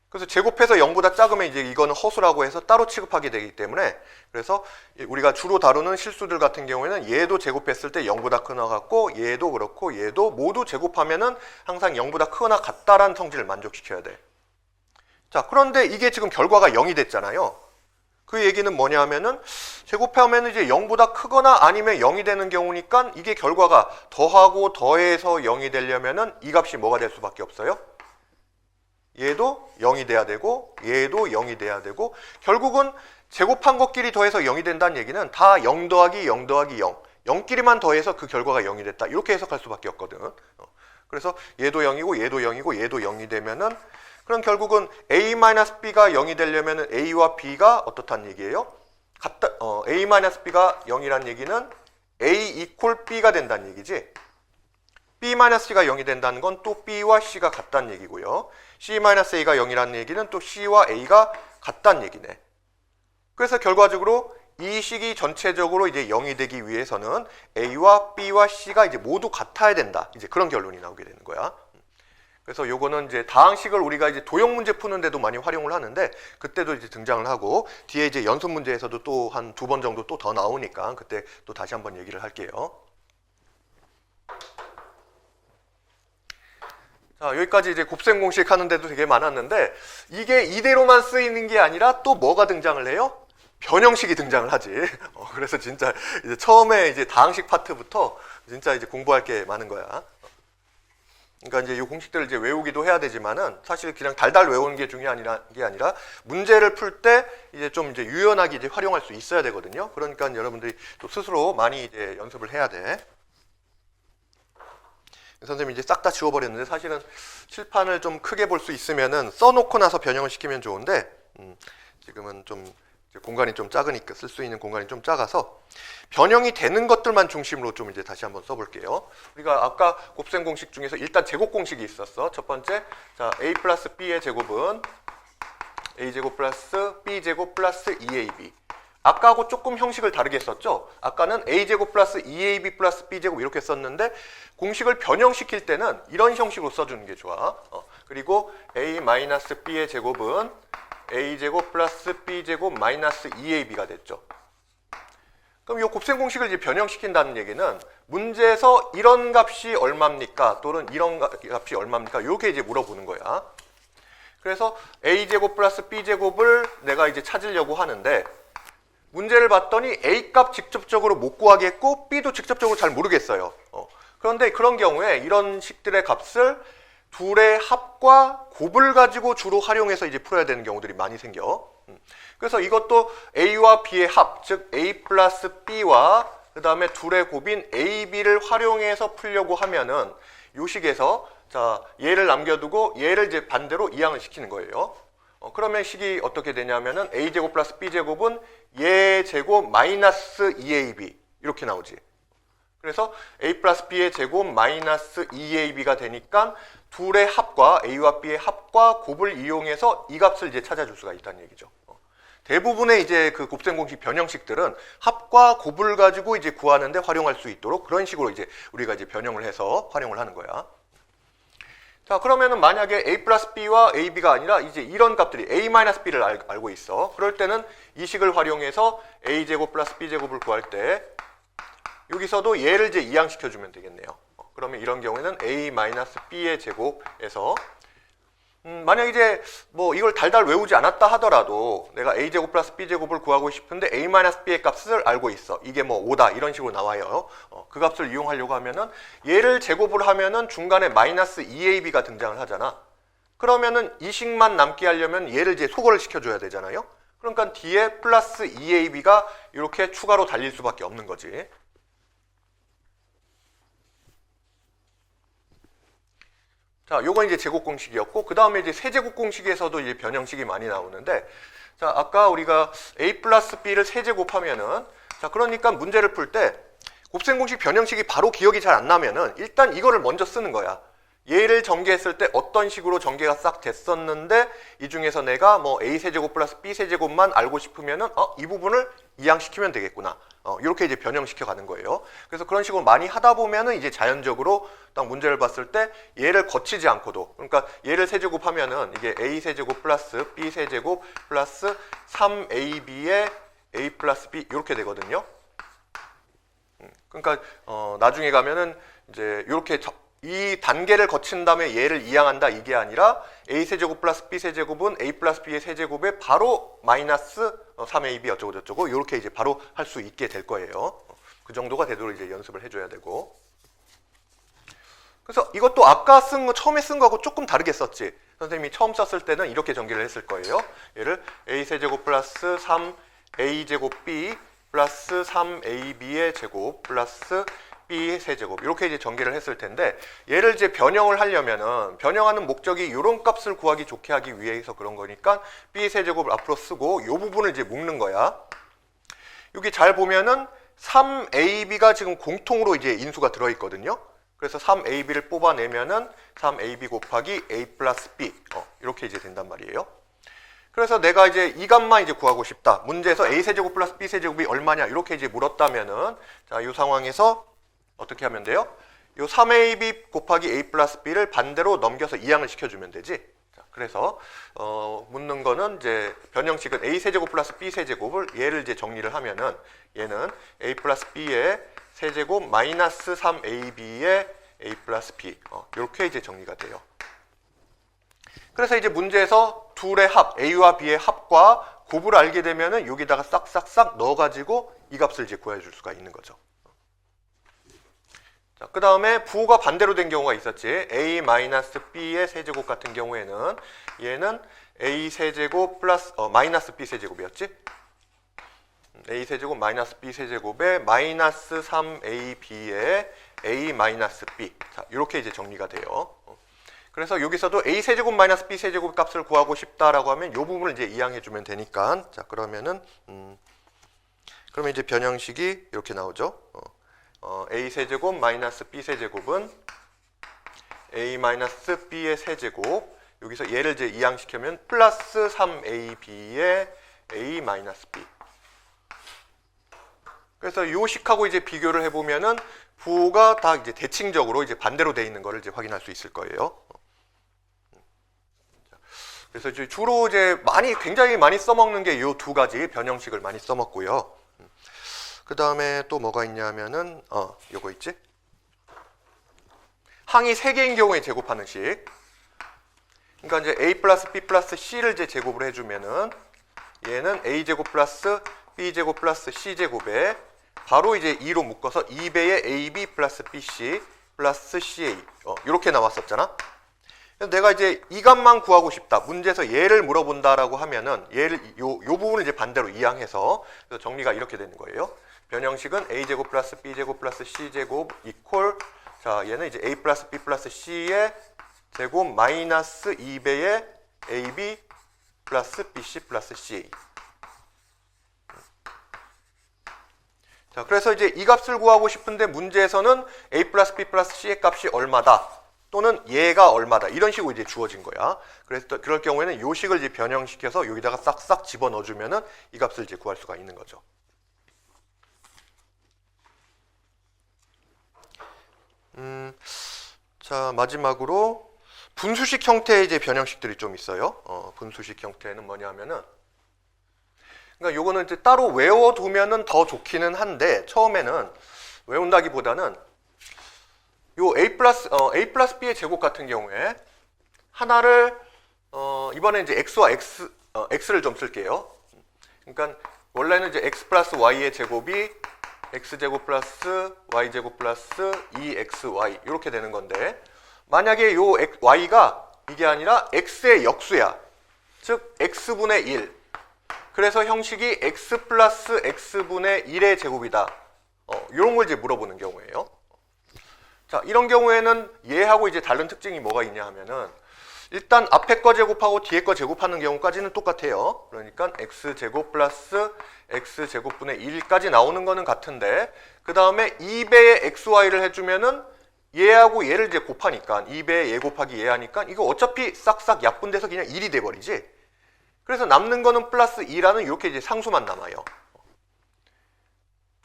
그래서 제곱해서 0보다 작으면 이제 이거는 허수라고 해서 따로 취급하게 되기 때문에 그래서 우리가 주로 다루는 실수들 같은 경우에는 얘도 제곱했을 때 0보다 크거나 같고 얘도 그렇고 얘도 모두 제곱하면은 항상 0보다 크거나 같다라는 성질을 만족시켜야 돼. 자, 그런데 이게 지금 결과가 0이 됐잖아요. 그 얘기는 뭐냐 하면은 제곱하면 이제 0보다 크거나 아니면 0이 되는 경우니까 이게 결과가 더하고 더해서 0이 되려면은 이 값이 뭐가 될 수밖에 없어요? 얘도 0이 돼야 되고 얘도 0이 돼야 되고 결국은 제곱한 것끼리 더해서 0이 된다는 얘기는 다 0 더하기 0 더하기 0 0끼리만 더해서 그 결과가 0이 됐다 이렇게 해석할 수밖에 없거든. 그래서 얘도 0이고 얘도 0이고 얘도 0이 되면은 그럼 결국은 A-B가 0이 되려면은 A와 B가 어떻다는 얘기예요? A-B가 0이란 얘기는 A 이퀄 B가 된다는 얘기지. B-C가 0이 된다는 건 또 B와 C가 같다는 얘기고요. C-A가 0이라는 얘기는 또 C와 A가 같다는 얘기네. 그래서 결과적으로 이 식이 전체적으로 이제 0이 되기 위해서는 A와 B와 C가 이제 모두 같아야 된다. 이제 그런 결론이 나오게 되는 거야. 그래서 요거는 이제 다항식을 우리가 이제 도형 문제 푸는데도 많이 활용을 하는데 그때도 이제 등장을 하고 뒤에 이제 연습 문제에서도 또 한 2번 정도 또 더 나오니까 그때 또 다시 한번 얘기를 할게요. 자, 여기까지 이제 곱셈 공식 하는데도 되게 많았는데 이게 이대로만 쓰이는 게 아니라 또 뭐가 등장을 해요? 변형식이 등장을 하지. 그래서 진짜 이제 처음에 이제 다항식 파트부터 진짜 이제 공부할 게 많은 거야. 그러니까 이제 이 공식들을 이제 외우기도 해야 되지만은 사실 그냥 달달 외우는 게 중요한 게 아니라 문제를 풀 때 이제 좀 이제 유연하게 이제 활용할 수 있어야 되거든요. 그러니까 여러분들이 또 스스로 많이 이제 연습을 해야 돼. 선생님이 이제 싹 다 지워버렸는데 사실은 칠판을 좀 크게 볼 수 있으면은 써놓고 나서 변형을 시키면 좋은데 지금은 좀 공간이 좀 작으니까 쓸 수 있는 공간이 좀 작아서 변형이 되는 것들만 중심으로 좀 이제 다시 한번 써볼게요. 우리가 아까 곱셈 공식 중에서 일단 제곱 공식이 있었어. 첫 번째, 자 a 플러스 b의 제곱은 a 제곱 플러스 b 제곱 플러스 2ab. 아까하고 조금 형식을 다르게 썼죠. 아까는 a 제곱 플러스 2ab 플러스 b 제곱 이렇게 썼는데 공식을 변형시킬 때는 이런 형식으로 써주는 게 좋아. 그리고 a 마이너스 b의 제곱은 a제곱 플러스 b제곱 마이너스 2ab가 됐죠. 그럼 이 곱셈 공식을 이제 변형시킨다는 얘기는 문제에서 이런 값이 얼마입니까? 또는 이런 값이 얼마입니까? 이렇게 이제 물어보는 거야. 그래서 a제곱 플러스 b제곱을 내가 이제 찾으려고 하는데 문제를 봤더니 a 값 직접적으로 못 구하겠고 b도 직접적으로 잘 모르겠어요. 그런데 그런 경우에 이런 식들의 값을 둘의 합과 곱을 가지고 주로 활용해서 이제 풀어야 되는 경우들이 많이 생겨. 그래서 이것도 a와 b의 합, 즉 a 플러스 b와 그 다음에 둘의 곱인 ab를 활용해서 풀려고 하면은 요 식에서 자 얘를 남겨두고 얘를 이제 반대로 이항을 시키는 거예요. 그러면 식이 어떻게 되냐면은 a제곱 플러스 b제곱은 얘 제곱 마이너스 2ab 이렇게 나오지. 그래서 a 플러스 b의 제곱 마이너스 2ab가 되니까 둘의 합과 a와 b의 합과 곱을 이용해서 이 값을 이제 찾아줄 수가 있다는 얘기죠. 대부분의 이제 그 곱셈 공식 변형식들은 합과 곱을 가지고 이제 구하는데 활용할 수 있도록 그런 식으로 이제 우리가 이제 변형을 해서 활용을 하는 거야. 자, 그러면은 만약에 a 플러스 b와 ab가 아니라 이제 이런 값들이 a 마이너스 b를 알고 있어. 그럴 때는 이 식을 활용해서 a 제곱 플러스 b 제곱을 구할 때 여기서도 얘를 이제 이항시켜주면 되겠네요. 그러면 이런 경우에는 a 마이너스 b의 제곱에서 만약 이제 뭐 이걸 달달 외우지 않았다 하더라도 내가 a 제곱 플러스 b 제곱을 구하고 싶은데 a 마이너스 b의 값을 알고 있어. 이게 뭐 5다 이런 식으로 나와요. 그 값을 이용하려고 하면은 얘를 제곱을 하면은 중간에 마이너스 2ab가 등장을 하잖아. 그러면은 이 식만 남게 하려면 얘를 이제 소거를 시켜줘야 되잖아요. 그러니까 뒤에 플러스 2ab가 이렇게 추가로 달릴 수밖에 없는 거지. 자, 요건 이제 제곱 공식이었고, 그 다음에 이제 세제곱 공식에서도 이제 변형식이 많이 나오는데, 자, 아까 우리가 a 플러스 b를 세제곱하면은, 자, 그러니까 문제를 풀 때, 곱셈 공식 변형식이 바로 기억이 잘 안 나면은, 일단 이거를 먼저 쓰는 거야. 얘를 전개했을 때 어떤 식으로 전개가 싹 됐었는데, 이 중에서 내가 뭐 a 세제곱 플러스 b 세제곱만 알고 싶으면은, 이 부분을 이항시키면 되겠구나. 이렇게 이제 변형시켜 가는 거예요. 그래서 그런 식으로 많이 하다 보면은 이제 자연적으로 딱 문제를 봤을 때 얘를 거치지 않고도, 그러니까 얘를 세제곱하면은 이게 a 세제곱 플러스 b 세제곱 플러스 3ab의 a 플러스 b 이렇게 되거든요. 그러니까 나중에 가면은 이제 이렇게 이 단계를 거친 다음에 얘를 이항한다 이게 아니라 a 세제곱 플러스 b 세제곱은 a 플러스 b의 세제곱에 바로 마이너스 3ab 어쩌고 저쩌고 이렇게 이제 바로 할 수 있게 될 거예요. 그 정도가 되도록 이제 연습을 해줘야 되고. 그래서 이것도 아까 쓴 거 처음에 쓴 거하고 조금 다르게 썼지. 선생님이 처음 썼을 때는 이렇게 전개를 했을 거예요. 얘를 a 세제곱 플러스 3a 제곱 b 플러스 3ab의 제곱 플러스 b 세제곱 이렇게 이제 전개를 했을 텐데 얘를 이제 변형을 하려면은 변형하는 목적이 이런 값을 구하기 좋게 하기 위해서 그런 거니까 b 세제곱을 앞으로 쓰고 이 부분을 이제 묶는 거야. 여기 잘 보면은 3ab가 지금 공통으로 이제 인수가 들어 있거든요. 그래서 3ab를 뽑아내면은 3ab 곱하기 a 플러스 b 이렇게 이제 된단 말이에요. 그래서 내가 이제 이 값만 이제 구하고 싶다. 문제에서 a 세제곱 플러스 b 세제곱이 얼마냐 이렇게 이제 물었다면은 자, 이 상황에서 어떻게 하면 돼요? 요 3ab 곱하기 a 플러스 b를 반대로 넘겨서 이항을 시켜주면 되지. 자, 그래서 묻는 거는 이제 변형식은 a 세제곱 플러스 b 세제곱을 얘를 이제 정리를 하면은 얘는 a 플러스 b의 세제곱 마이너스 3ab의 a 플러스 b 이렇게 이제 정리가 돼요. 그래서 이제 문제에서 둘의 합, a와 b의 합과 곱을 알게 되면은 여기다가 싹싹싹 넣어가지고 이 값을 이제 구해줄 수가 있는 거죠. 자, 그 다음에 부호가 반대로 된 경우가 있었지. a-b의 세제곱 같은 경우에는 얘는 a 세제곱 플러스 마이너스 b 세제곱이었지. a 세제곱 마이너스 b 세제곱에 마이너스 3ab의 a 마이너스 b. 자, 이렇게 이제 정리가 돼요. 그래서 여기서도 a 세제곱 마이너스 b 세제곱 값을 구하고 싶다라고 하면 이 부분을 이제 이항해 주면 되니까. 자, 그러면은 그러면 이제 변형식이 이렇게 나오죠. a 세제곱 마이너스 b 세제곱은 a 마이너스 b의 세제곱, 여기서 얘를 이제 이항시키면 플러스 3ab의 a 마이너스 b. 그래서 요 식하고 이제 비교를 해보면은 부호가 다 이제 대칭적으로 이제 반대로 돼 있는 거를 이제 확인할 수 있을 거예요. 그래서 이제 주로 이제 굉장히 많이 써먹는 게 요 두 가지 변형식을 많이 써먹고요. 그 다음에 또 뭐가 있냐면은 요거 있지? 항이 3개인 경우에 제곱하는 식. 그러니까 이제 a 플러스 b 플러스 c를 이제 제곱을 해주면은 얘는 a 제곱 플러스 b 제곱 플러스 c 제곱에 바로 이제 2로 묶어서 2배의 ab 플러스 bc 플러스 ca 이렇게 나왔었잖아. 내가 이제 이 값만 구하고 싶다. 문제에서 얘를 물어본다라고 하면은 얘를 요 부분을 이제 반대로 이항해서 그래서 정리가 이렇게 되는 거예요. 변형식은 a 제곱 플러스 b 제곱 플러스 c 제곱 이퀄, 자 얘는 이제 a 플러스 b 플러스 c의 제곱 마이너스 2배의 ab 플러스 bc 플러스 ca. 자, 그래서 이제 이 값을 구하고 싶은데 문제에서는 a 플러스 b 플러스 c의 값이 얼마다 또는 얘가 얼마다 이런 식으로 이제 주어진 거야. 그래서 그럴 경우에는 요 식을 이제 변형시켜서 여기다가 싹싹 집어넣어 주면은 이 값을 이제 구할 수가 있는 거죠. 자, 마지막으로 분수식 형태의 이제 변형식들이 좀 있어요. 분수식 형태는 뭐냐면은, 그러니까 요거는 이제 따로 외워두면은 더 좋기는 한데, 처음에는 외운다기보다는 요 a 플러스 b의 제곱 같은 경우에 하나를 이번에 이제 x와 x를 좀 쓸게요. 그러니까 원래는 이제 x 플러스 y의 제곱이 x제곱 플러스 y제곱 플러스 2xy 이렇게 되는 건데, 만약에 요 y가 이게 아니라 x의 역수야. 즉 x분의 1. 그래서 형식이 x 플러스 x분의 1의 제곱이다. 이런 걸 이제 물어보는 경우예요. 자, 이런 경우에는 얘하고 이제 다른 특징이 뭐가 있냐 하면은, 일단 앞에 거 제곱하고 뒤에 거 제곱하는 경우까지는 똑같아요. 그러니까 x제곱 플러스 x제곱분의 1까지 나오는 거는 같은데, 그 다음에 2배의 xy를 해주면은 얘하고 얘를 이제 곱하니까 2배의 얘 곱하기 얘 하니까 이거 어차피 싹싹 약분돼서 그냥 1이 돼버리지. 그래서 남는 거는 플러스 2라는 이렇게 이제 상수만 남아요.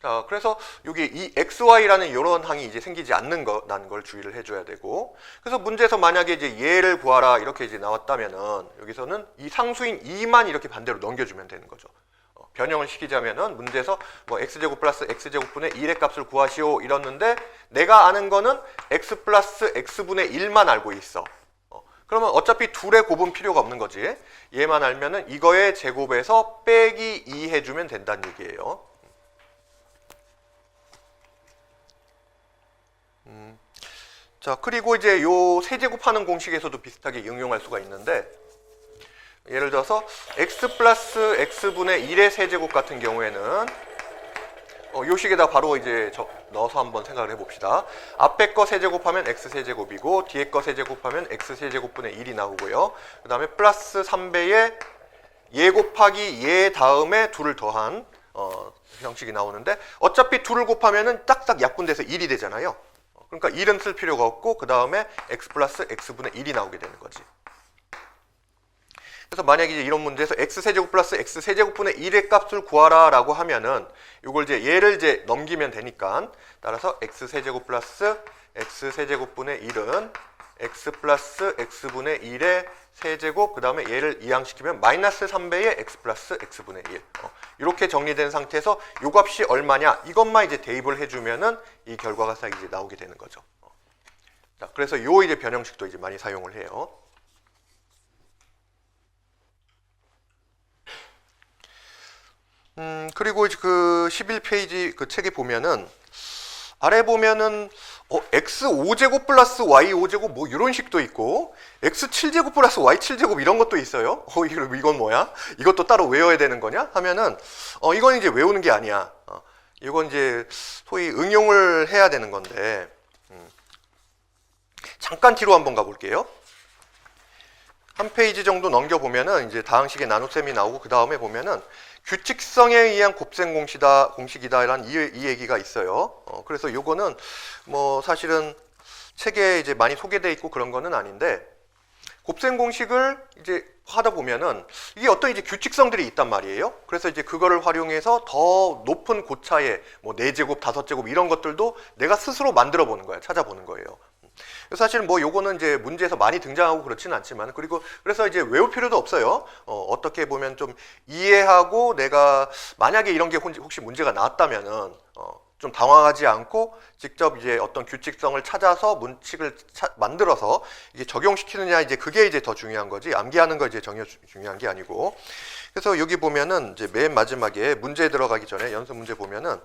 자, 그래서 여기 이 xy라는 이런 항이 이제 생기지 않는다는 걸 주의를 해줘야 되고, 그래서 문제에서 만약에 이제 얘를 구하라 이렇게 이제 나왔다면은 여기서는 이 상수인 2만 이렇게 반대로 넘겨주면 되는 거죠. 변형을 시키자면은 문제에서 뭐 x제곱 플러스 x제곱분의 1의 값을 구하시오 이랬는데, 내가 아는 거는 x 플러스 x분의 1만 알고 있어. 그러면 어차피 둘의 곱은 필요가 없는 거지. 얘만 알면은 이거의 제곱에서 빼기 2 해주면 된다는 얘기예요. 자, 그리고 이제 요 세제곱하는 공식에서도 비슷하게 응용할 수가 있는데, 예를 들어서 x 플러스 x분의 1의 세제곱 같은 경우에는 요 식에다 바로 이제 넣어서 한번 생각을 해봅시다. 앞에 거 세제곱하면 x 세제곱이고 뒤에 거 세제곱하면 x 세제곱분의 1이 나오고요. 그 다음에 플러스 3배의 얘 곱하기 얘 다음에 2를 더한 형식이 나오는데, 어차피 2를 곱하면은 딱딱 약분돼서 1이 되잖아요. 그러니까 1은 쓸 필요가 없고 그 다음에 x 플러스 x분의 1이 나오게 되는 거지. 그래서 만약에 이제 이런 문제에서 x세제곱 플러스 x세제곱분의 1의 값을 구하라 라고 하면은 이걸 이제 얘를 이제 넘기면 되니까, 따라서 x세제곱 플러스 x 세제곱분의 1은 x 플러스 x분의 1의 세제곱, 그 다음에 얘를 이항시키면 마이너스 3배의 x 플러스 x분의 1. 이렇게 정리된 상태에서 요 값이 얼마냐, 이것만 이제 대입을 해주면은 이 결과가 딱 이제 나오게 되는 거죠. 자, 그래서 요 이제 변형식도 이제 많이 사용을 해요. 그리고 그 11페이지 그 책에 보면은 아래 보면은 x 5제곱 플러스 y 5제곱 뭐 이런 식도 있고 x 7제곱 플러스 y 7제곱 이런 것도 있어요. 이건 뭐야? 이것도 따로 외워야 되는 거냐? 하면은 이건 이제 외우는 게 아니야. 이건 이제 소위 응용을 해야 되는 건데 잠깐 뒤로 한번 가볼게요. 한 페이지 정도 넘겨보면은 이제 다항식의 나눗셈이 나오고 그 다음에 보면은 규칙성에 의한 곱셈 공식이다라는 이 얘기가 있어요. 그래서 요거는 뭐 사실은 책에 이제 많이 소개돼 있고 그런 거는 아닌데 곱셈 공식을 이제 하다 보면은 이게 어떤 이제 규칙성들이 있단 말이에요. 그래서 이제 그거를 활용해서 더 높은 고차의 뭐 4제곱, 5제곱 이런 것들도 내가 스스로 만들어 보는 거야. 찾아보는 거예요. 사실 뭐 요거는 이제 문제에서 많이 등장하고 그렇지는 않지만 그래서 이제 외울 필요도 없어요. 어떻게 보면 좀 이해하고 내가 만약에 이런 게 혹시 문제가 나왔다면은 좀 당황하지 않고 직접 이제 어떤 규칙성을 찾아서 문칙을 만들어서 이게 적용시키느냐, 이제 그게 이제 더 중요한 거지 암기하는 거 이제 전혀 중요한 게 아니고. 그래서 여기 보면은 이제 맨 마지막에 문제 들어가기 전에 연습 문제 보면은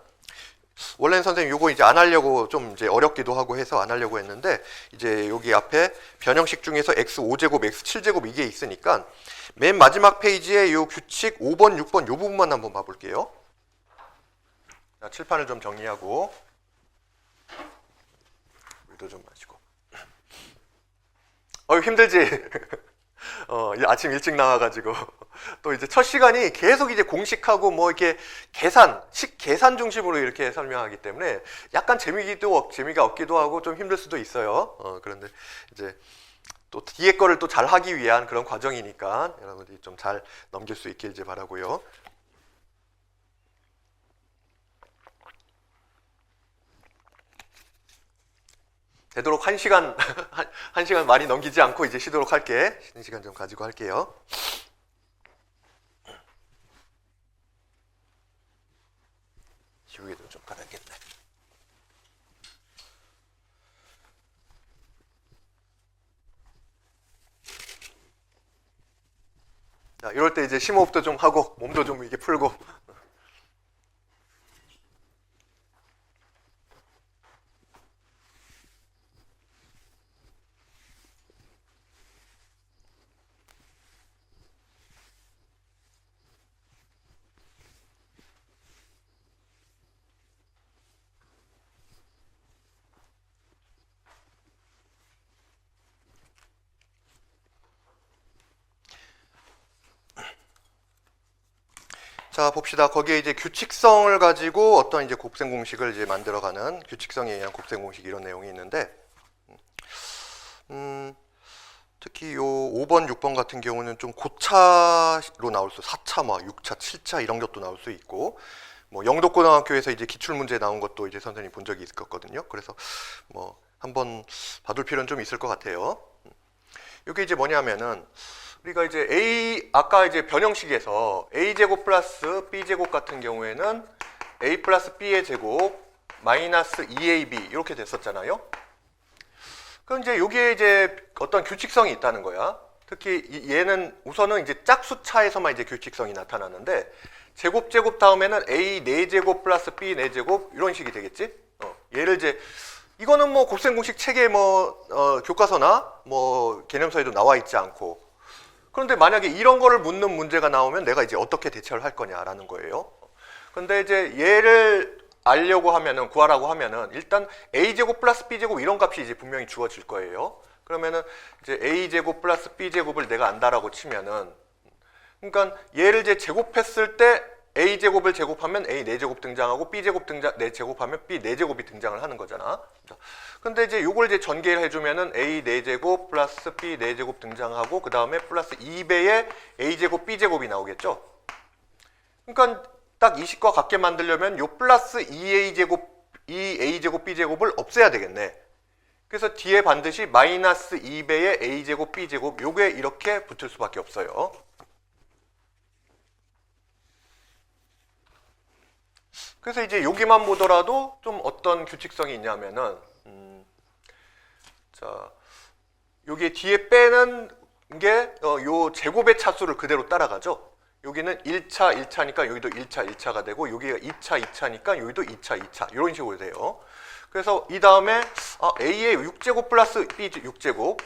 원래는 선생님 요거 이제 안 하려고 좀 이제 어렵기도 하고 해서 안 하려고 했는데 이제 여기 앞에 변형식 중에서 x 5제곱, x 7제곱 이게 있으니까 맨 마지막 페이지에 요 규칙 5번, 6번 요 부분만 한번 봐볼게요. 자, 칠판을 좀 정리하고 물도 좀 마시고. 힘들지? 아침 일찍 나와가지고 또 이제 첫 시간이 계속 이제 공식하고 뭐 이렇게 계산 중심으로 이렇게 설명하기 때문에 약간 재미가 없기도 하고 좀 힘들 수도 있어요. 그런데 이제 또 뒤에 거를 또 잘 하기 위한 그런 과정이니까 여러분들이 좀 잘 넘길 수 있길 이제 바라고요. 되도록 1시간, 1시간 많이 넘기지 않고 이제 쉬도록 할게. 쉬는 시간 좀 가지고 할게요. 지우개도 좀 깔아야겠네. 자, 이럴 때 이제 심호흡도 좀 하고 몸도 좀 이렇게 풀고. 자, 봅시다. 거기에 이제 규칙성을 가지고 어떤 이제 곱셈 공식을 이제 만들어가는 규칙성에 의한 곱셈 공식 이런 내용이 있는데, 특히 요 5번, 6번 같은 경우는 좀 고차로 나올 4차, 뭐 6차, 7차 이런 것도 나올 수 있고, 뭐 영덕고등학교에서 이제 기출 문제 나온 것도 이제 선생님 본 적이 있었거든요. 그래서 뭐 한번 봐둘 필요는 좀 있을 것 같아요. 이게 이제 뭐냐면은 우리가 이제 아까 이제 변형식에서 a제곱 플러스 b제곱 같은 경우에는 a 플러스 b의 제곱 마이너스 2ab 이렇게 됐었잖아요. 그럼 이제 여기에 이제 어떤 규칙성이 있다는 거야. 특히 얘는 우선은 이제 짝수차에서만 이제 규칙성이 나타나는데 제곱 다음에는 a 4제곱 플러스 b 4제곱 이런 식이 되겠지. 얘를 이제 이거는 뭐 곱셈 공식 책에 뭐 교과서나 뭐 개념서에도 나와 있지 않고, 그런데 만약에 이런 거를 묻는 문제가 나오면 내가 이제 어떻게 대처를 할 거냐라는 거예요. 근데 이제 얘를 알려고 하면은, 구하라고 하면은 일단 a제곱 플러스 b제곱 이런 값이 이제 분명히 주어질 거예요. 그러면은 이제 a제곱 플러스 b제곱을 내가 안다라고 치면은, 그러니까 얘를 이제 제곱했을 때 a제곱을 제곱하면 a 4제곱 등장하고 b제곱 제곱하면 b 4제곱이 등장을 하는 거잖아. 근데 이제 요걸 이제 전개를 해주면은 a 4제곱 플러스 b 4제곱 등장하고 그 다음에 플러스 2배의 a제곱 b제곱이 나오겠죠. 그러니까 딱 이 식과 같게 만들려면 요 플러스 2a제곱 b제곱을 없애야 되겠네. 그래서 뒤에 반드시 마이너스 2배의 a제곱 b제곱 요게 이렇게 붙을 수밖에 없어요. 그래서 이제 여기만 보더라도 좀 어떤 규칙성이 있냐면은 자 여기 뒤에 빼는 게 요 제곱의 차수를 그대로 따라가죠. 여기는 1차 1차니까 여기도 1차 1차가 되고 여기가 2차 2차니까 여기도 2차 2차 이런 식으로 돼요. 그래서 이 다음에 a의 6제곱 플러스 b 6제곱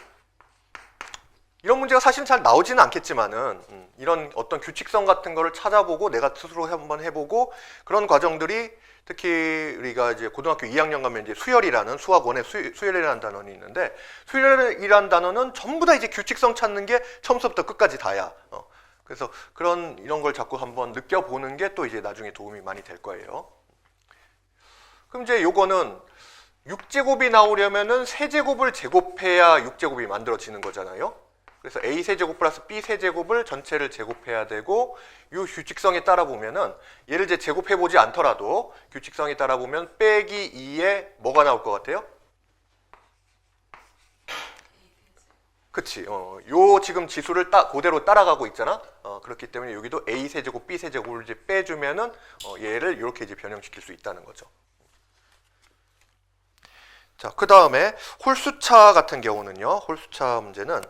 이런 문제가 사실 잘 나오지는 않겠지만은 이런 어떤 규칙성 같은 거를 찾아보고 내가 스스로 한번 해보고 그런 과정들이 특히 우리가 이제 고등학교 2학년 가면 이제 수열이라는 수학원에 수열이라는 단원이 있는데 수열이라는 단원은 전부 다 이제 규칙성 찾는 게 처음부터 끝까지 다야. 그래서 이런 걸 자꾸 한번 느껴보는 게 또 이제 나중에 도움이 많이 될 거예요. 그럼 이제 요거는 6제곱이 나오려면은 세제곱을 제곱해야 6제곱이 만들어지는 거잖아요. 그래서 a 세제곱 플러스 b 세제곱을 전체를 제곱해야 되고 이 규칙성에 따라 보면은 얘를 이제 제곱해 보지 않더라도 규칙성에 따라 보면 빼기 2에 뭐가 나올 것 같아요? 그치. 요 지금 지수를 그대로 따라가고 있잖아. 그렇기 때문에 여기도 a 세제곱 b 세제곱을 이제 빼주면은 얘를 이렇게 이제 변형시킬 수 있다는 거죠. 자, 그 다음에 홀수차 같은 경우는요. 홀수차 문제는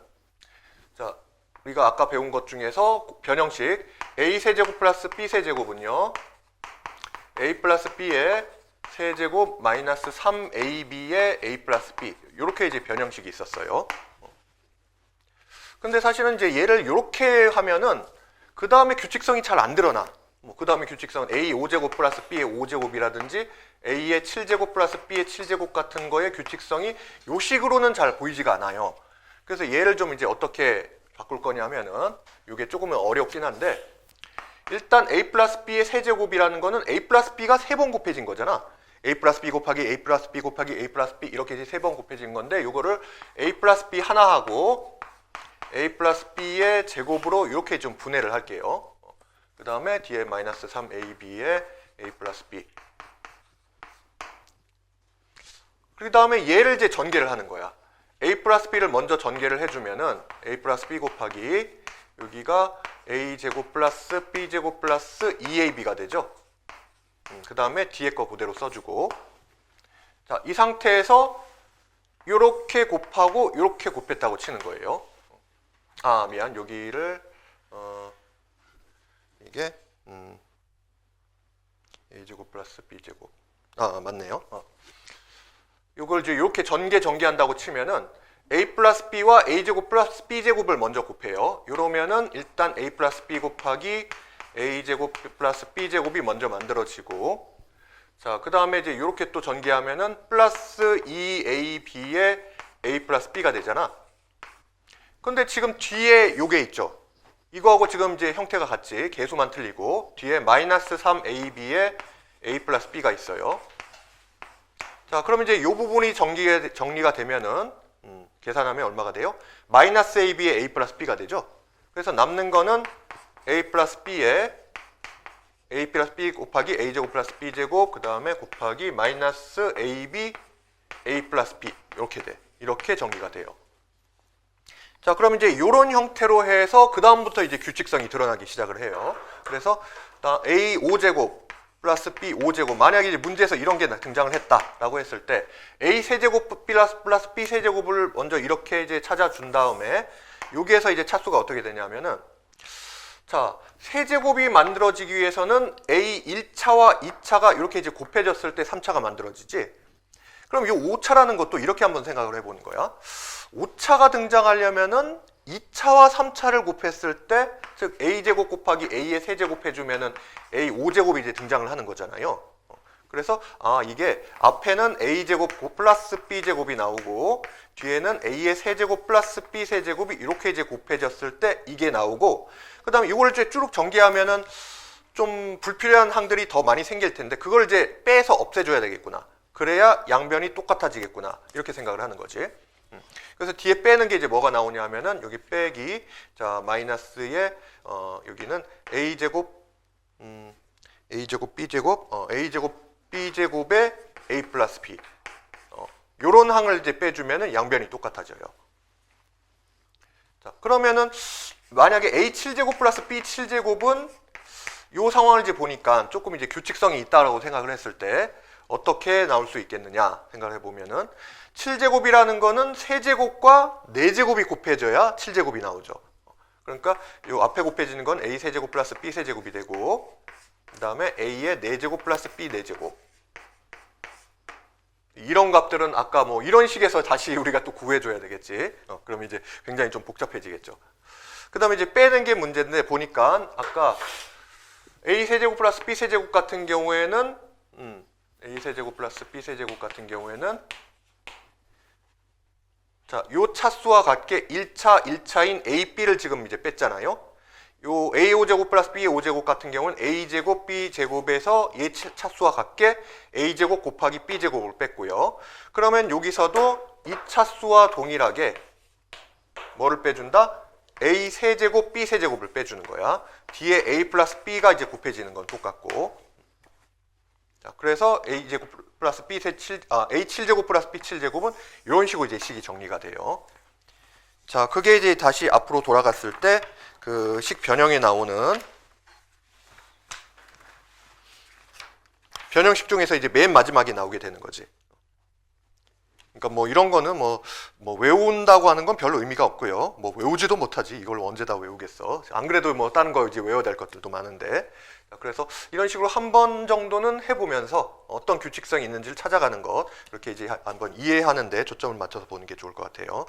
자, 우리가 아까 배운 것 중에서 변형식 a 세제곱 플러스 b 세제곱은요. a 플러스 b의 세제곱 마이너스 3ab의 a 플러스 b 이렇게 이제 변형식이 있었어요. 근데 사실은 이제 얘를 이렇게 하면은 그 다음에 규칙성이 잘 안 드러나. 그 다음에 규칙성은 a 5제곱 플러스 b의 5제곱이라든지 a의 7제곱 플러스 b의 7제곱 같은 거의 규칙성이 요 식으로는 잘 보이지가 않아요. 그래서 얘를 좀 이제 어떻게 바꿀 거냐면은 이게 조금은 어렵긴 한데 일단 a 플러스 b의 세제곱이라는 거는 a 플러스 b가 3번 곱해진 거잖아. a 플러스 b 곱하기 a 플러스 b 곱하기 a 플러스 b 이렇게 이제 3번 곱해진 건데 요거를 a 플러스 b 하나 하고 a 플러스 b의 제곱으로 이렇게 좀 분해를 할게요. 그 다음에 뒤에 마이너스 3ab의 a 플러스 b 그 다음에 얘를 이제 전개를 하는 거야. a 플러스 b를 먼저 전개를 해주면은 a 플러스 b 곱하기 여기가 a 제곱 플러스 b 제곱 플러스 2ab가 되죠. 그 다음에 뒤에 거 그대로 써주고 자, 이 상태에서 요렇게 곱하고 요렇게 곱했다고 치는 거예요. 미안 여기를 이게 a제곱 플러스 b제곱 맞네요. 요걸 이제 이렇게 전개한다고 치면은 a 플러스 b와 a제곱 플러스 b제곱을 먼저 곱해요. 이러면은 일단 a 플러스 b 곱하기 a제곱 플러스 b제곱이 먼저 만들어지고 자, 그 다음에 이제 이렇게 또 전개하면은 플러스 2ab의 a 플러스 b가 되잖아. 근데 지금 뒤에 요게 있죠. 이거하고 지금 이제 형태가 같지. 개수만 틀리고 뒤에 마이너스 3ab의 a 플러스 b가 있어요. 자, 그럼 이제 이 부분이 정리가 되면은 계산하면 얼마가 돼요? 마이너스 ab의 a 플러스 b가 되죠. 그래서 남는 거는 a 플러스 b에 a 플러스 b 곱하기 a제곱 플러스 b제곱 그 다음에 곱하기 마이너스 ab a 플러스 b 이렇게 돼. 이렇게 정리가 돼요. 자, 그럼 이제 이런 형태로 해서 그 다음부터 이제 규칙성이 드러나기 시작을 해요. 그래서 a 5제곱 플러스 b 5제곱 만약에 이제 문제에서 이런 게 등장을 했다라고 했을 때 a 세제곱 플러스 b 세제곱을 먼저 이렇게 이제 찾아준 다음에 여기에서 이제 차수가 어떻게 되냐면은 자, 세제곱이 만들어지기 위해서는 a 1차와 2차가 이렇게 이제 곱해졌을 때 3차가 만들어지지. 그럼 이 5차라는 것도 이렇게 한번 생각을 해보는 거야. 5차가 등장하려면은 2차와 3차를 곱했을 때, 즉 a제곱 곱하기 a의 세제곱 해주면은 a 5제곱이 이제 등장을 하는 거잖아요. 그래서 이게 앞에는 a제곱 플러스 b제곱이 나오고 뒤에는 a의 세제곱 플러스 b 세제곱이 이렇게 이제 곱해졌을 때 이게 나오고 그 다음에 이걸 이제 쭉 전개하면은 좀 불필요한 항들이 더 많이 생길 텐데 그걸 이제 빼서 없애줘야 되겠구나. 그래야 양변이 똑같아지겠구나. 이렇게 생각을 하는 거지. 그래서 뒤에 빼는 게 이제 뭐가 나오냐 하면은 여기 빼기 자 마이너스에 여기는 a제곱 b제곱 a제곱 b제곱에 a 플러스 b 요런 항을 이제 빼주면은 양변이 똑같아져요. 자, 그러면은 만약에 A7제곱 플러스 B7제곱은 요 상황을 이제 보니까 조금 이제 규칙성이 있다라고 생각을 했을 때 어떻게 나올 수 있겠느냐 생각을 해보면은 7제곱이라는 거는 세제곱과 4제곱이 곱해져야 7제곱이 나오죠. 그러니까 요 앞에 곱해지는 건 A 세제곱 플러스 B 세제곱이 되고, 그 다음에 A의 4제곱 플러스 B 4제곱. 이런 값들은 아까 뭐 이런 식에서 다시 우리가 또 구해줘야 되겠지. 그럼 이제 굉장히 좀 복잡해지겠죠. 그 다음에 이제 빼는 게 문제인데 보니까 아까 A 세제곱 플러스 B 세제곱 같은 경우에는 A 세제곱 플러스 B 세제곱 같은 경우에는 자, 요 차수와 같게 1차인 AB를 지금 이제 뺐잖아요. 요 A5제곱 플러스 B5제곱 같은 경우는 A제곱 B제곱에서 얘 차수와 같게 A제곱 곱하기 B제곱을 뺐고요. 그러면 여기서도 이 차수와 동일하게 뭐를 빼준다? A 세제곱 B 세제곱을 빼주는 거야. 뒤에 A 플러스 B가 이제 곱해지는 건 똑같고. 자, 그래서 A제곱 플러스 B A7제곱 플러스 B7제곱은 이런 식으로 이제 식이 정리가 돼요. 자, 그게 이제 다시 앞으로 돌아갔을 때 그 식 변형에 나오는 변형식 중에서 이제 맨 마지막에 나오게 되는 거지. 그러니까 뭐 이런 거는 뭐 외운다고 하는 건 별로 의미가 없고요. 뭐 외우지도 못하지. 이걸 언제 다 외우겠어. 안 그래도 뭐 다른 거 이제 외워야 될 것들도 많은데. 그래서 이런 식으로 한 번 정도는 해보면서 어떤 규칙성이 있는지를 찾아가는 것, 이렇게 이제 한번 이해하는 데 초점을 맞춰서 보는 게 좋을 것 같아요.